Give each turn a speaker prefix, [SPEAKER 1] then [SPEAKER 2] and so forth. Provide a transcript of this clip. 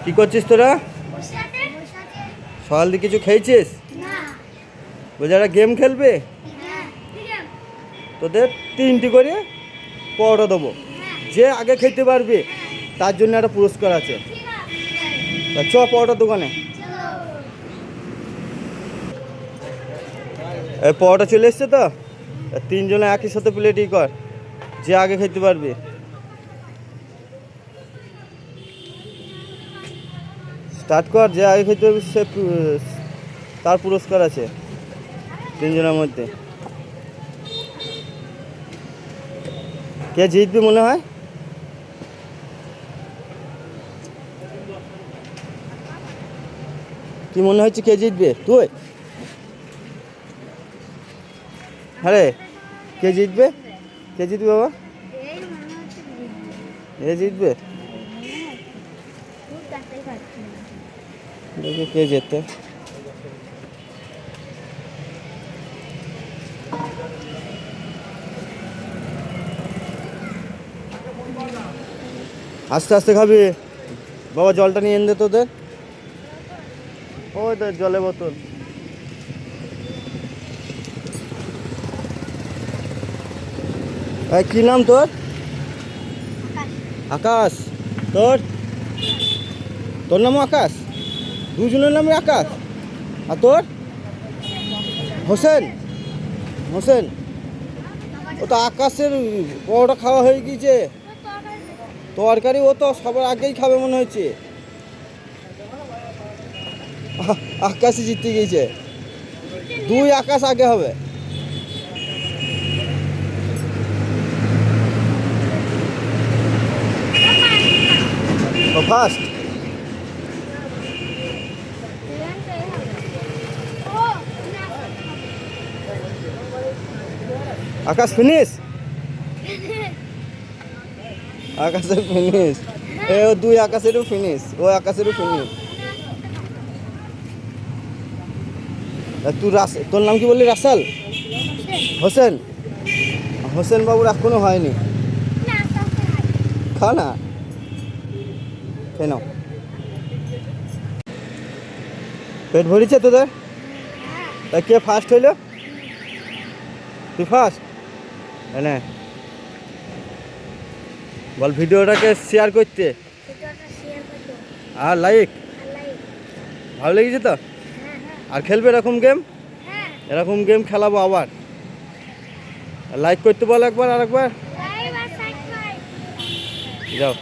[SPEAKER 1] কি করছিস তোরা? সকাল দিয়ে কিছু খেয়েছিস? বলছি একটা গেম খেলবে? তোদের 3টি করে পরোটা দেবো, যে আগে খেতে পারবে তার জন্য একটা পুরস্কার আছে। চ পরোটার দোকানে। এই পরোটা চলে এসছে তো, 3 জনে একই সাথে প্লেটই কর, যে আগে খেতে পারবে। স্টার্ট কর, যে আগে খেতে পারবে সে তার পুরস্কার আছে 3 জনের মধ্যে। কে জিতবে মনে হয়? কি মনে হচ্ছে কে জিতবে? তুই? আরে কে জিতবে? কে জিতবে বাবা? এ জিতবে। দেখি কে যেতে। আস্তে আস্তে খাবি বাবা, জলটা নিয়ে এনে দে তোদের। ওই তো জলের বোতল। কি নাম তোর? আকাশ। তোর? তোর নামও আকাশ? দুজনের নামে আকাশ। আর তোর? হোসেন। হোসেন, ও তো আকাশের পরোটা খাওয়া হয়ে গিয়েছে। তরকারি ও তো সবার আগেই খাবে মনে হচ্ছে। আকাশই জিততে গিয়েছে। 2 আকাশ আগে হবে। ফার্স্ট। আকাশ ফিনিশ। আকাশের ফিনিশ। ও 2 আকাশেরও ফিনিশ, ও আকাশেরও ফিনিশ। তুই তোর নাম কি বললি? রাসেল? হোসেন। হোসেন বাবুর এখনো হয়নি। খা না, খেয়ে নাও। পেট ভরিছে তোদের? তা কে ফার্স্ট হইল? তুই ফার্স্ট। হ্যাঁ, বল ভিডিওটাকে শেয়ার করতে আর লাইক। ভালো লেগেছে তো? আর খেলবে এরকম গেম? এরকম গেম খেলাবো আবার। লাইক করতে বল একবার, আর একবার যাও।